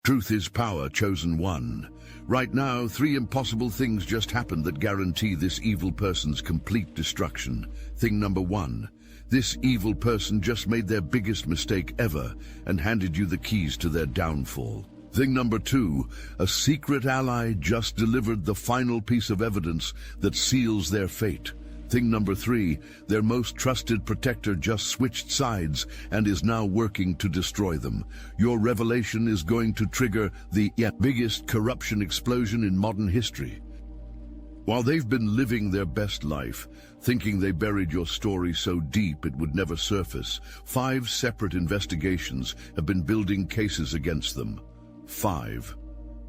Truth is power, chosen one. Right now, 3 impossible things just happened that guarantee this evil person's complete destruction. Thing number 1. This evil person just made their biggest mistake ever and handed you the keys to their downfall. Thing number 2. A secret ally just delivered the final piece of evidence that seals their fate. Thing number 3. Their most trusted protector just switched sides and is now working to destroy them. Your revelation is going to trigger the biggest corruption explosion in modern history. While they've been living their best life, thinking they buried your story so deep it would never surface, 5 separate investigations have been building cases against them. 5.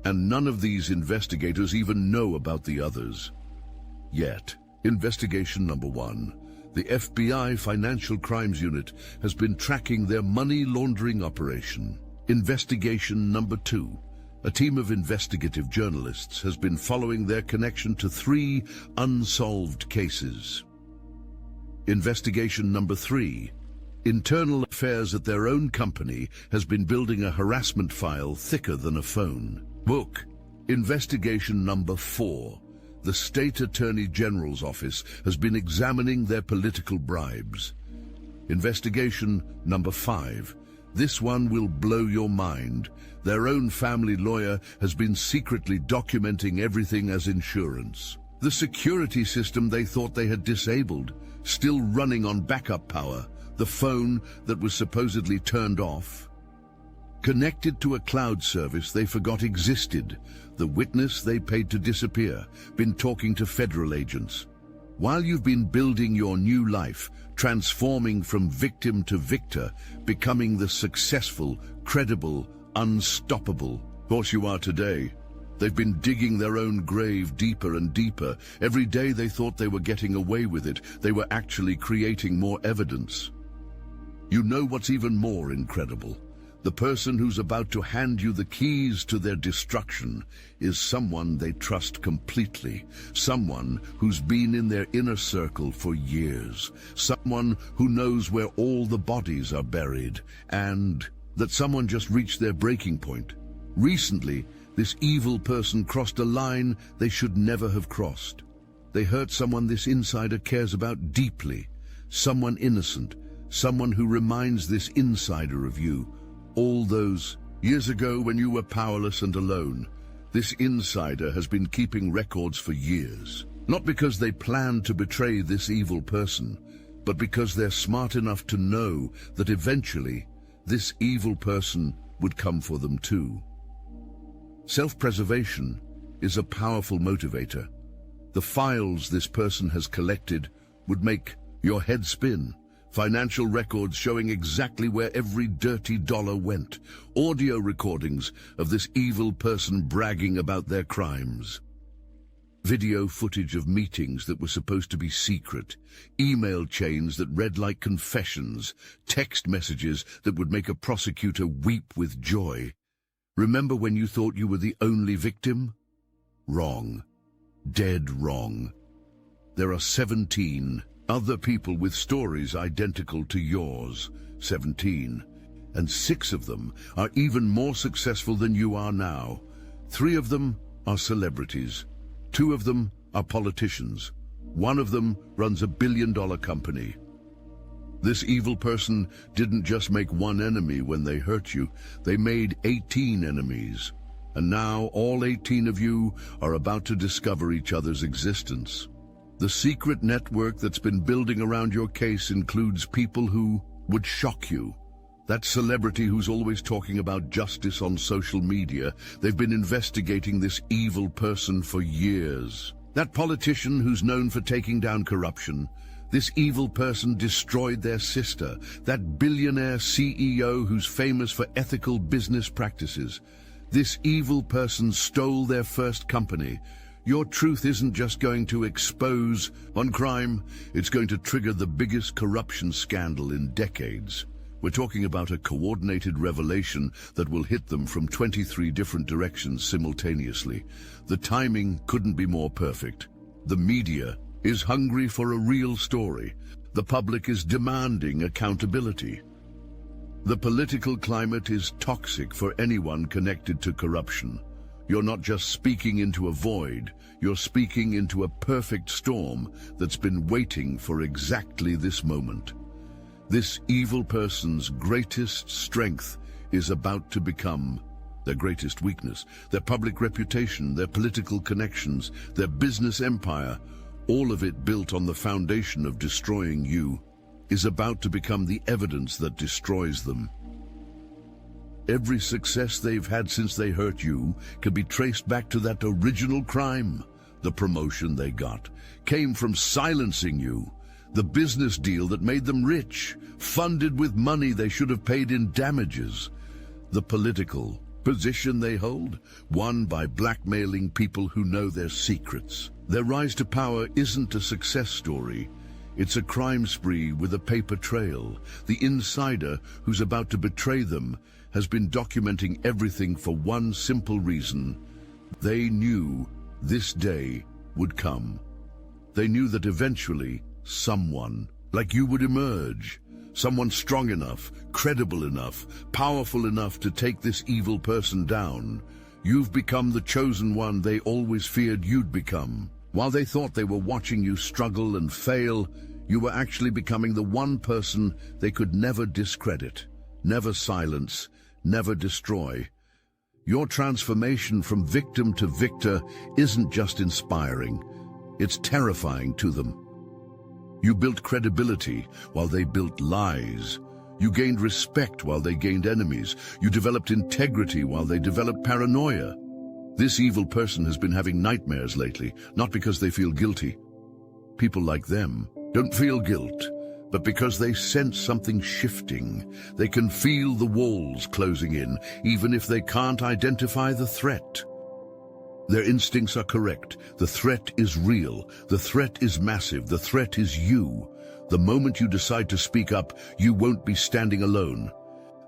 And none of these investigators even know about the others. Yet, investigation number 1. The FBI Financial Crimes Unit has been tracking their money laundering operation. Investigation number 2. A team of investigative journalists has been following their connection to 3 unsolved cases. Investigation number 3. Internal affairs at their own company has been building a harassment file thicker than a phone book. Investigation number 4. The State Attorney General's office has been examining their political bribes. Investigation number 5. This one will blow your mind. Their own family lawyer has been secretly documenting everything as insurance. The security system they thought they had disabled, still running on backup power. The phone that was supposedly turned off, connected to a cloud service they forgot existed. The witness they paid to disappear, been talking to federal agents. While you've been building your new life, transforming from victim to victor, becoming the successful, credible, unstoppable horse you are today, they've been digging their own grave deeper and deeper. Every day they thought they were getting away with it, they were actually creating more evidence. You know what's even more incredible? The person who's about to hand you the keys to their destruction is someone they trust completely, someone who's been in their inner circle for years, someone who knows where all the bodies are buried, and that someone just reached their breaking point. Recently, this evil person crossed a line they should never have crossed. They hurt someone this insider cares about deeply, someone innocent, someone who reminds this insider of you. All those years ago when you were powerless and alone, this insider has been keeping records for years. Not because they planned to betray this evil person, but because they're smart enough to know that eventually this evil person would come for them too. Self-preservation is a powerful motivator. The files this person has collected would make your head spin. Financial records showing exactly where every dirty dollar went. Audio recordings of this evil person bragging about their crimes. Video footage of meetings that were supposed to be secret. Email chains that read like confessions. Text messages that would make a prosecutor weep with joy. Remember when you thought you were the only victim? Wrong. Dead wrong. There are 17 other people with stories identical to yours, 17, and 6 of them are even more successful than you are now. 3 of them are celebrities. 2 of them are politicians. 1 of them runs a billion-dollar company. This evil person didn't just make 1 enemy when they hurt you, they made 18 enemies. And now all 18 of you are about to discover each other's existence. The secret network that's been building around your case includes people who would shock you. That celebrity who's always talking about justice on social media, they've been investigating this evil person for years. That politician who's known for taking down corruption, this evil person destroyed their sister. That billionaire CEO who's famous for ethical business practices, this evil person stole their first company. Your truth isn't just going to expose on crime, it's going to trigger the biggest corruption scandal in decades. We're talking about a coordinated revelation that will hit them from 23 different directions simultaneously. The timing couldn't be more perfect. The media is hungry for a real story. The public is demanding accountability. The political climate is toxic for anyone connected to corruption. You're not just speaking into a void, you're speaking into a perfect storm that's been waiting for exactly this moment. This evil person's greatest strength is about to become their greatest weakness. Their public reputation, their political connections, their business empire, all of it built on the foundation of destroying you, is about to become the evidence that destroys them. Every success they've had since they hurt you can be traced back to that original crime. The promotion they got came from silencing you. The business deal that made them rich, funded with money they should have paid in damages. The political position they hold, won by blackmailing people who know their secrets. Their rise to power isn't a success story. It's a crime spree with a paper trail. The insider who's about to betray them has been documenting everything for one simple reason. They knew this day would come. They knew that eventually someone like you would emerge. Someone strong enough, credible enough, powerful enough to take this evil person down. You've become the chosen one they always feared you'd become. While they thought they were watching you struggle and fail, you were actually becoming the one person they could never discredit, never silence, never destroy. Your transformation from victim to victor isn't just inspiring, it's terrifying to them. You built credibility while they built lies. You gained respect while they gained enemies. You developed integrity while they developed paranoia. This evil person has been having nightmares lately, not because they feel guilty. People like them don't feel guilt, but because they sense something shifting. They can feel the walls closing in, even if they can't identify the threat. Their instincts are correct. The threat is real. The threat is massive. The threat is you. The moment you decide to speak up, you won't be standing alone.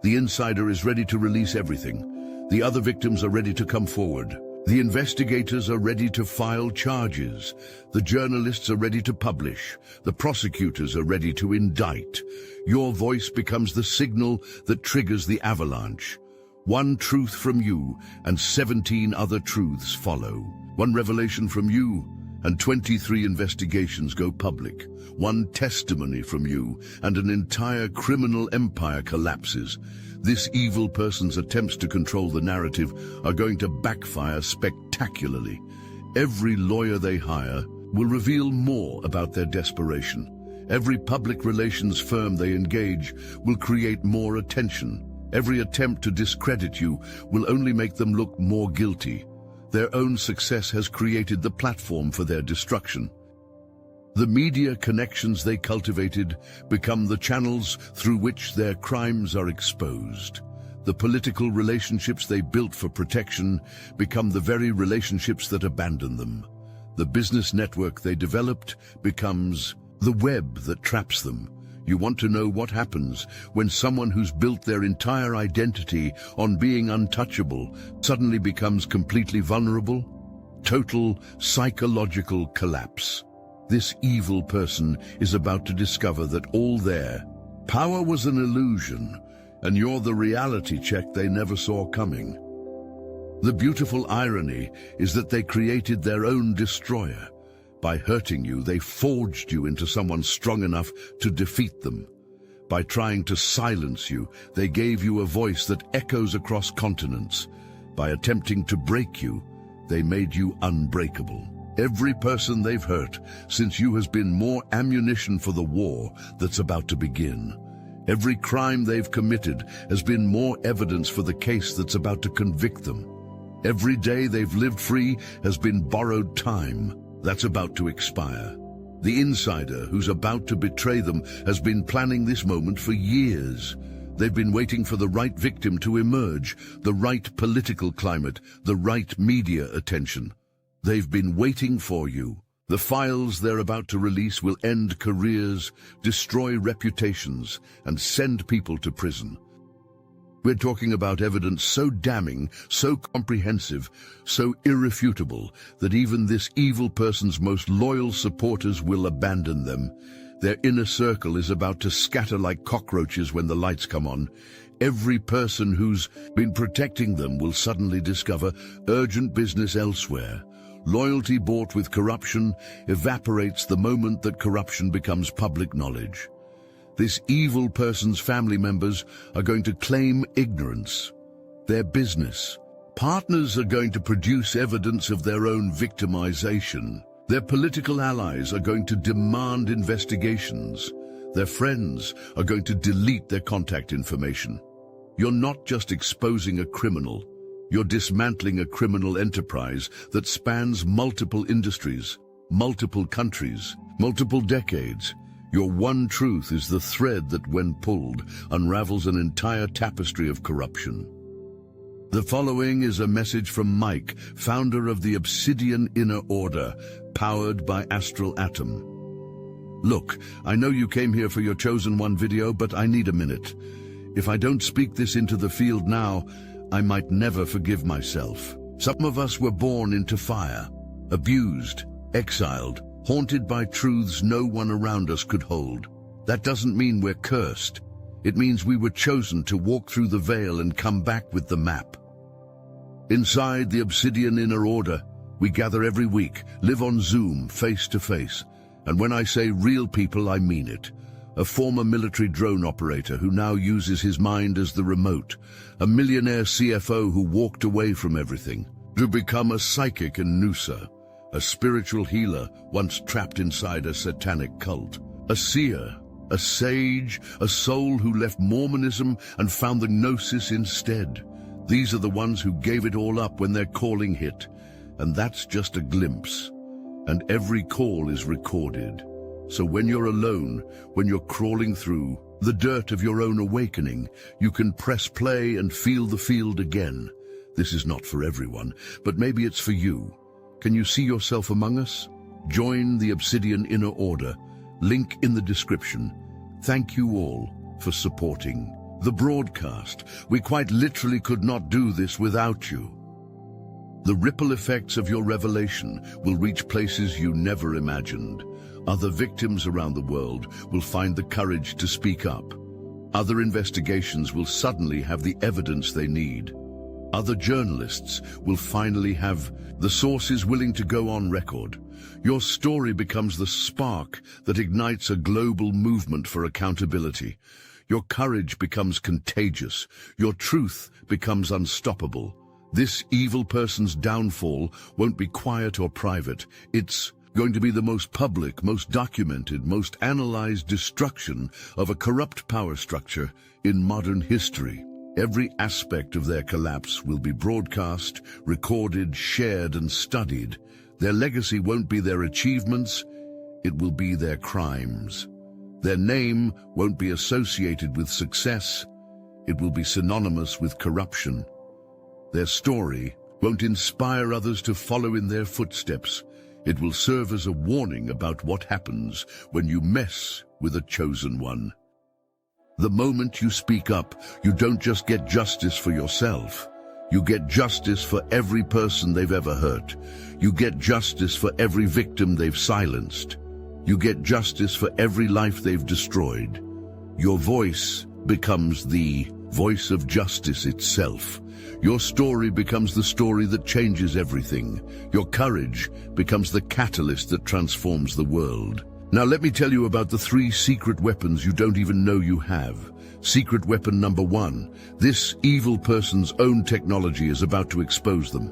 The insider is ready to release everything. The other victims are ready to come forward. The investigators are ready to file charges. The journalists are ready to publish. The prosecutors are ready to indict. Your voice becomes the signal that triggers the avalanche. One truth from you, and 17 other truths follow. One revelation from you, and 23 investigations go public. One testimony from you, and an entire criminal empire collapses. This evil person's attempts to control the narrative are going to backfire spectacularly. Every lawyer they hire will reveal more about their desperation. Every public relations firm they engage will create more attention. Every attempt to discredit you will only make them look more guilty. Their own success has created the platform for their destruction. The media connections they cultivated become the channels through which their crimes are exposed. The political relationships they built for protection become the very relationships that abandon them. The business network they developed becomes the web that traps them. You want to know what happens when someone who's built their entire identity on being untouchable suddenly becomes completely vulnerable? Total psychological collapse. This evil person is about to discover that all their power was an illusion, and you're the reality check they never saw coming. The beautiful irony is that they created their own destroyer. By hurting you, they forged you into someone strong enough to defeat them. By trying to silence you, they gave you a voice that echoes across continents. By attempting to break you, they made you unbreakable. Every person they've hurt since you has been more ammunition for the war that's about to begin. Every crime they've committed has been more evidence for the case that's about to convict them. Every day they've lived free has been borrowed time that's about to expire. The insider who's about to betray them has been planning this moment for years. They've been waiting for the right victim to emerge, the right political climate, the right media attention. They've been waiting for you. The files they're about to release will end careers, destroy reputations, and send people to prison. We're talking about evidence so damning, so comprehensive, so irrefutable that even this evil person's most loyal supporters will abandon them. Their inner circle is about to scatter like cockroaches when the lights come on. Every person who's been protecting them will suddenly discover urgent business elsewhere. Loyalty bought with corruption evaporates the moment that corruption becomes public knowledge. This evil person's family members are going to claim ignorance. Their business partners are going to produce evidence of their own victimization. Their political allies are going to demand investigations. Their friends are going to delete their contact information. You're not just exposing a criminal, you're dismantling a criminal enterprise that spans multiple industries, multiple countries, multiple decades. Your one truth is the thread that, when pulled, unravels an entire tapestry of corruption. The following is a message from Mike, founder of the Obsidian Inner Order, powered by Astral Atom. Look, I know you came here for your Chosen One video, but I need a minute. If I don't speak this into the field now, I might never forgive myself. Some of us were born into fire, abused, exiled, haunted by truths no one around us could hold. That doesn't mean we're cursed. It means we were chosen to walk through the veil and come back with the map. Inside the Obsidian Inner Order, we gather every week, live on Zoom, face to face. And when I say real people, I mean it. A former military drone operator who now uses his mind as the remote. A millionaire CFO who walked away from everything to become a psychic in Noosa. A spiritual healer once trapped inside a satanic cult. A seer, a sage, a soul who left Mormonism and found the Gnosis instead. These are the ones who gave it all up when their calling hit. And that's just a glimpse. And every call is recorded. So when you're alone, when you're crawling through the dirt of your own awakening, you can press play and feel the field again. This is not for everyone, but maybe it's for you. Can you see yourself among us? Join the Obsidian Inner Order. Link in the description. Thank you all for supporting the broadcast. We quite literally could not do this without you. The ripple effects of your revelation will reach places you never imagined. Other victims around the world will find the courage to speak up. Other investigations will suddenly have the evidence they need. Other journalists will finally have the sources willing to go on record. Your story becomes the spark that ignites a global movement for accountability. Your courage becomes contagious. Your truth becomes unstoppable. This evil person's downfall won't be quiet or private. It's going to be the most public, most documented, most analyzed destruction of a corrupt power structure in modern history. Every aspect of their collapse will be broadcast, recorded, shared, and studied. Their legacy won't be their achievements, it will be their crimes. Their name won't be associated with success, it will be synonymous with corruption. Their story won't inspire others to follow in their footsteps. It will serve as a warning about what happens when you mess with a chosen one. The moment you speak up, you don't just get justice for yourself. You get justice for every person they've ever hurt. You get justice for every victim they've silenced. You get justice for every life they've destroyed. Your voice becomes the voice of justice itself. Your story becomes the story that changes everything. Your courage becomes the catalyst that transforms the world. Now let me tell you about the 3 secret weapons you don't even know you have. Secret weapon number 1. This evil person's own technology is about to expose them.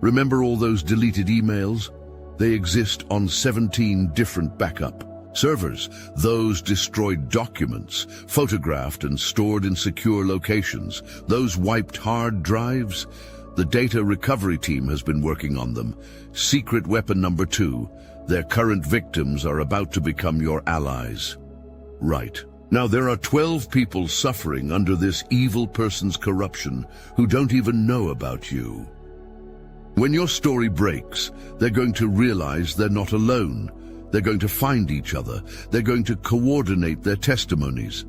Remember all those deleted emails? They exist on 17 different backup servers. Those destroyed documents, photographed and stored in secure locations. Those wiped hard drives. The data recovery team has been working on them. Secret weapon number 2. Their current victims are about to become your allies. Right. Now there are 12 people suffering under this evil person's corruption who don't even know about you. When your story breaks, they're going to realize they're not alone. They're going to find each other. They're going to coordinate their testimonies.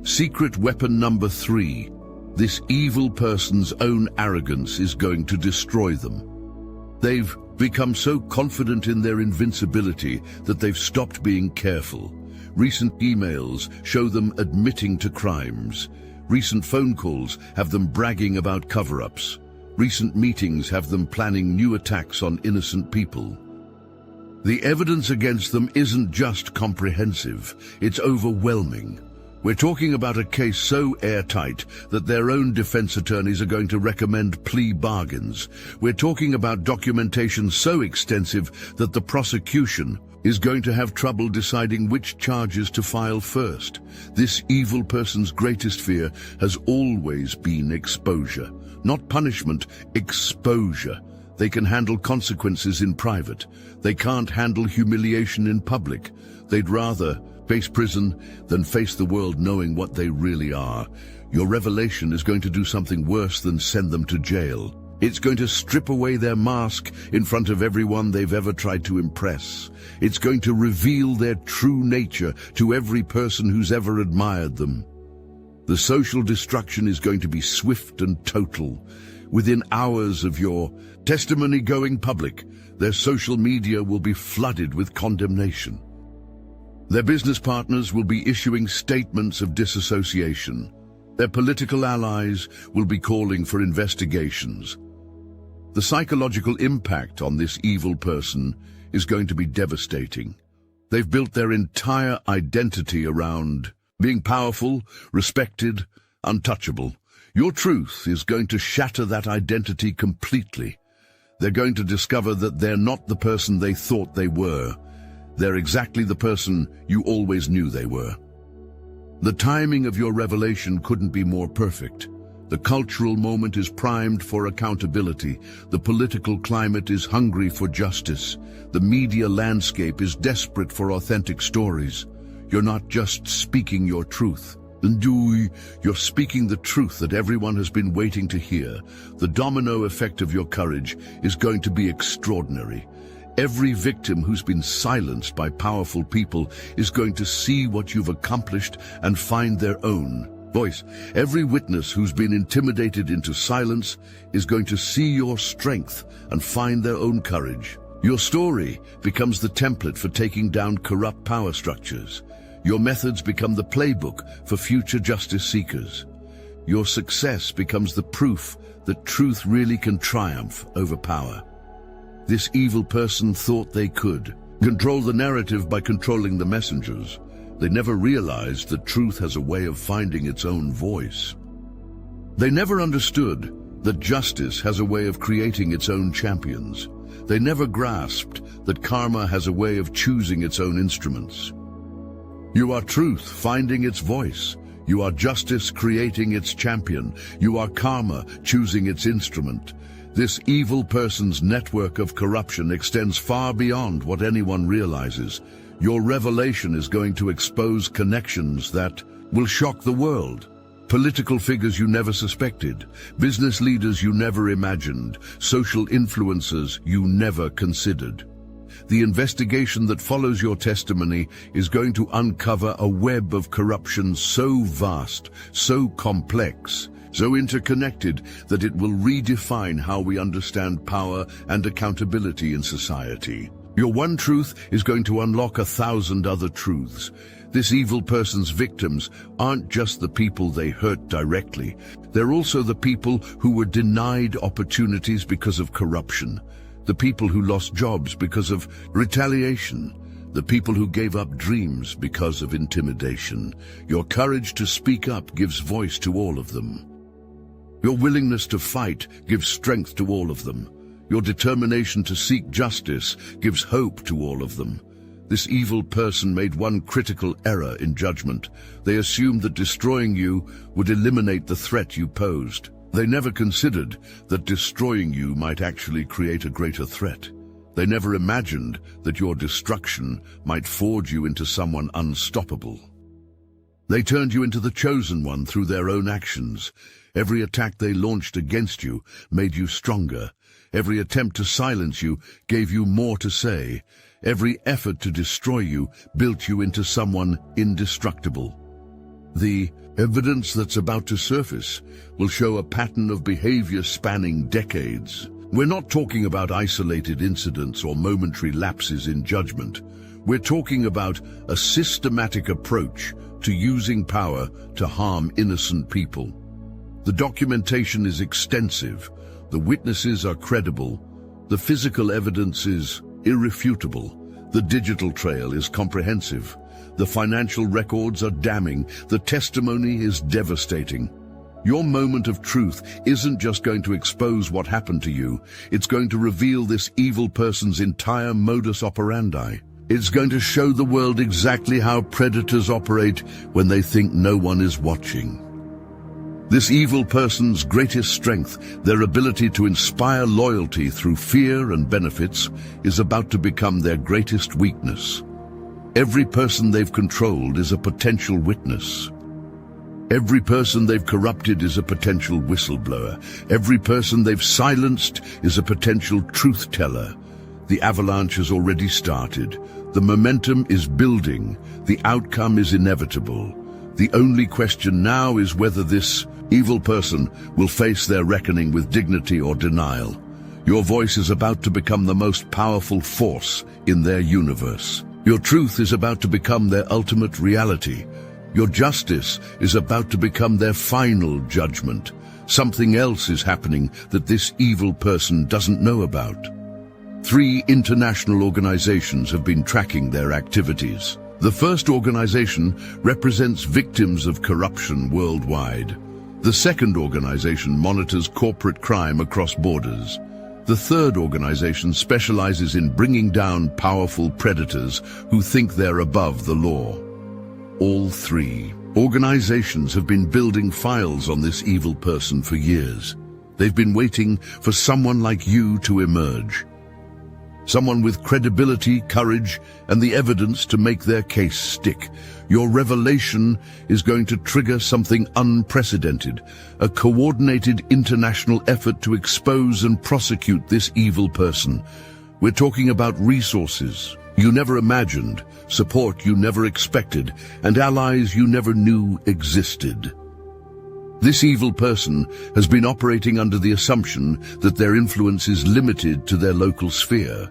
Secret weapon number 3. This evil person's own arrogance is going to destroy them. They've become so confident in their invincibility that they've stopped being careful. Recent emails show them admitting to crimes. Recent phone calls have them bragging about cover-ups. Recent meetings have them planning new attacks on innocent people. The evidence against them isn't just comprehensive, it's overwhelming. We're talking about a case so airtight that their own defense attorneys are going to recommend plea bargains. We're talking about documentation so extensive that the prosecution is going to have trouble deciding which charges to file first. This evil person's greatest fear has always been exposure. Not punishment, exposure. They can handle consequences in private. They can't handle humiliation in public. They'd rather face prison than face the world knowing what they really are. Your revelation is going to do something worse than send them to jail. It's going to strip away their mask in front of everyone they've ever tried to impress. It's going to reveal their true nature to every person who's ever admired them. The social destruction is going to be swift and total. Within hours of your testimony going public, their social media will be flooded with condemnation. Their business partners will be issuing statements of disassociation. Their political allies will be calling for investigations. The psychological impact on this evil person is going to be devastating. They've built their entire identity around being powerful, respected, untouchable. Your truth is going to shatter that identity completely. They're going to discover that they're not the person they thought they were. They're exactly the person you always knew they were. The timing of your revelation couldn't be more perfect. The cultural moment is primed for accountability. The political climate is hungry for justice. The media landscape is desperate for authentic stories. You're not just speaking your truth. You're speaking the truth that everyone has been waiting to hear. The domino effect of your courage is going to be extraordinary. Every victim who's been silenced by powerful people is going to see what you've accomplished and find their own voice. Every witness who's been intimidated into silence is going to see your strength and find their own courage. Your story becomes the template for taking down corrupt power structures. Your methods become the playbook for future justice seekers. Your success becomes the proof that truth really can triumph over power. This evil person thought they could control the narrative by controlling the messengers. They never realized that truth has a way of finding its own voice. They never understood that justice has a way of creating its own champions. They never grasped that karma has a way of choosing its own instruments. You are truth finding its voice. You are justice creating its champion. You are karma choosing its instrument. This evil person's network of corruption extends far beyond what anyone realizes. Your revelation is going to expose connections that will shock the world. Political figures you never suspected, business leaders you never imagined, social influencers you never considered. The investigation that follows your testimony is going to uncover a web of corruption so vast, so complex, so interconnected that it will redefine how we understand power and accountability in society. Your one truth is going to unlock 1,000 other truths. This evil person's victims aren't just the people they hurt directly. They're also the people who were denied opportunities because of corruption, the people who lost jobs because of retaliation, the people who gave up dreams because of intimidation. Your courage to speak up gives voice to all of them. Your willingness to fight gives strength to all of them. Your determination to seek justice gives hope to all of them. This evil person made one critical error in judgment. They assumed that destroying you would eliminate the threat you posed. They never considered that destroying you might actually create a greater threat. They never imagined that your destruction might forge you into someone unstoppable. They turned you into the chosen one through their own actions. Every attack they launched against you made you stronger. Every attempt to silence you gave you more to say. Every effort to destroy you built you into someone indestructible. The evidence that's about to surface will show a pattern of behavior spanning decades. We're not talking about isolated incidents or momentary lapses in judgment. We're talking about a systematic approach to using power to harm innocent people. The documentation is extensive, the witnesses are credible, the physical evidence is irrefutable, the digital trail is comprehensive, the financial records are damning, the testimony is devastating. Your moment of truth isn't just going to expose what happened to you, it's going to reveal this evil person's entire modus operandi. It's going to show the world exactly how predators operate when they think no one is watching. This evil person's greatest strength, their ability to inspire loyalty through fear and benefits, is about to become their greatest weakness. Every person they've controlled is a potential witness. Every person they've corrupted is a potential whistleblower. Every person they've silenced is a potential truth teller. The avalanche has already started. The momentum is building. The outcome is inevitable. The only question now is whether this evil person will face their reckoning with dignity or denial. Your voice is about to become the most powerful force in their universe. Your truth is about to become their ultimate reality. Your justice is about to become their final judgment. Something else is happening that this evil person doesn't know about. 3 international organizations have been tracking their activities. The first organization represents victims of corruption worldwide. The second organization monitors corporate crime across borders. The third organization specializes in bringing down powerful predators who think they're above the law. All 3 organizations have been building files on this evil person for years. They've been waiting for someone like you to emerge. Someone with credibility, courage, and the evidence to make their case stick. Your revelation is going to trigger something unprecedented, a coordinated international effort to expose and prosecute this evil person. We're talking about resources you never imagined, support you never expected, and allies you never knew existed. This evil person has been operating under the assumption that their influence is limited to their local sphere.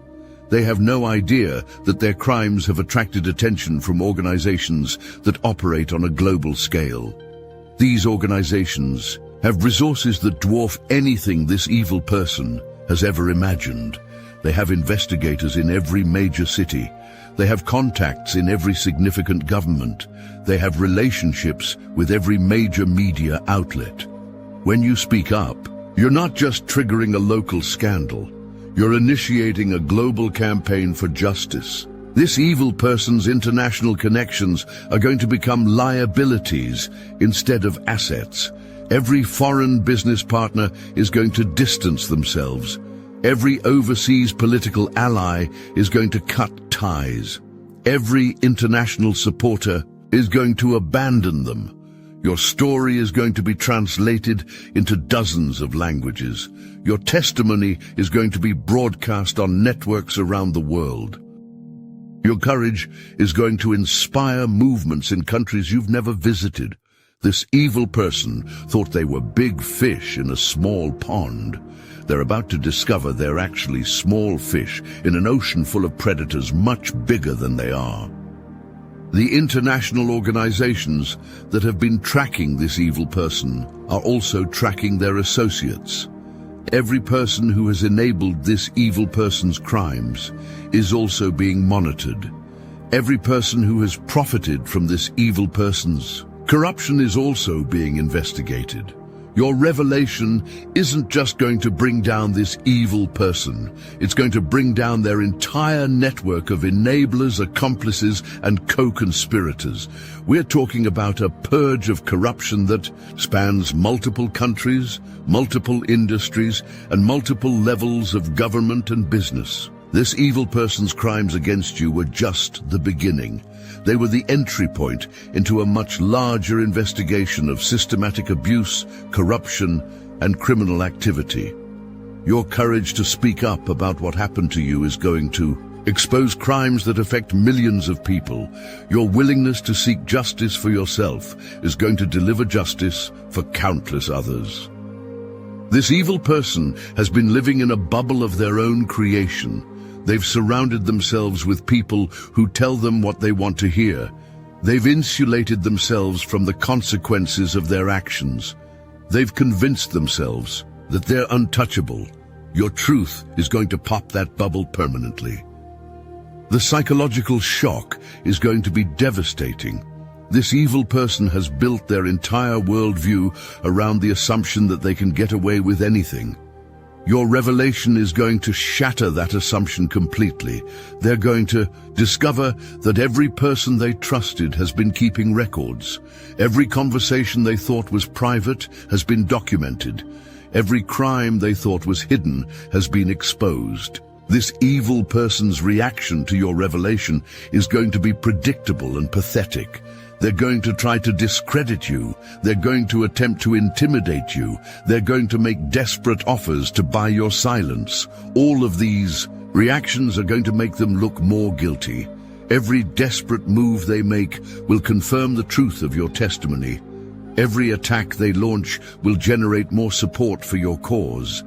They have no idea that their crimes have attracted attention from organizations that operate on a global scale. These organizations have resources that dwarf anything this evil person has ever imagined. They have investigators in every major city. They have contacts in every significant government. They have relationships with every major media outlet. When you speak up, you're not just triggering a local scandal. You're initiating a global campaign for justice. This evil person's international connections are going to become liabilities instead of assets. Every foreign business partner is going to distance themselves. Every overseas political ally is going to cut ties. Every international supporter is going to abandon them. Your story is going to be translated into dozens of languages. Your testimony is going to be broadcast on networks around the world. Your courage is going to inspire movements in countries you've never visited. This evil person thought they were big fish in a small pond. They're about to discover they're actually small fish in an ocean full of predators much bigger than they are. The international organizations that have been tracking this evil person are also tracking their associates. Every person who has enabled this evil person's crimes is also being monitored. Every person who has profited from this evil person's corruption is also being investigated. Your revelation isn't just going to bring down this evil person. It's going to bring down their entire network of enablers, accomplices, and co-conspirators. We're talking about a purge of corruption that spans multiple countries, multiple industries, and multiple levels of government and business. This evil person's crimes against you were just the beginning. They were the entry point into a much larger investigation of systematic abuse, corruption, and criminal activity. Your courage to speak up about what happened to you is going to expose crimes that affect millions of people. Your willingness to seek justice for yourself is going to deliver justice for countless others. This evil person has been living in a bubble of their own creation. They've surrounded themselves with people who tell them what they want to hear. They've insulated themselves from the consequences of their actions. They've convinced themselves that they're untouchable. Your truth is going to pop that bubble permanently. The psychological shock is going to be devastating. This evil person has built their entire worldview around the assumption that they can get away with anything. Your revelation is going to shatter that assumption completely. They're going to discover that every person they trusted has been keeping records. Every conversation they thought was private has been documented. Every crime they thought was hidden has been exposed. This evil person's reaction to your revelation is going to be predictable and pathetic. They're going to try to discredit you. They're going to attempt to intimidate you. They're going to make desperate offers to buy your silence. All of these reactions are going to make them look more guilty. Every desperate move they make will confirm the truth of your testimony. Every attack they launch will generate more support for your cause.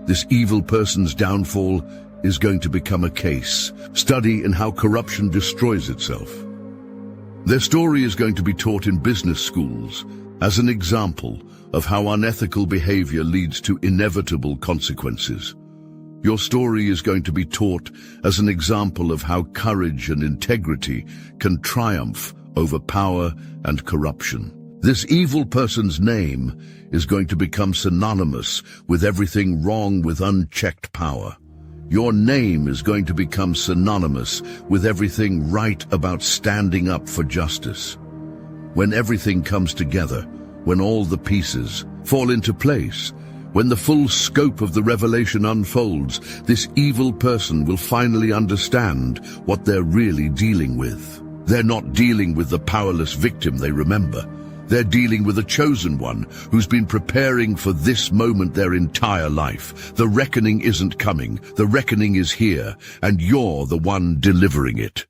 This evil person's downfall is going to become a case study in how corruption destroys itself. Their story is going to be taught in business schools as an example of how unethical behavior leads to inevitable consequences. Your story is going to be taught as an example of how courage and integrity can triumph over power and corruption. This evil person's name is going to become synonymous with everything wrong with unchecked power. Your name is going to become synonymous with everything right about standing up for justice. When everything comes together, when all the pieces fall into place, when the full scope of the revelation unfolds, this evil person will finally understand what they're really dealing with. They're not dealing with the powerless victim they remember. They're dealing with a chosen one who's been preparing for this moment their entire life. The reckoning isn't coming. The reckoning is here, and you're the one delivering it.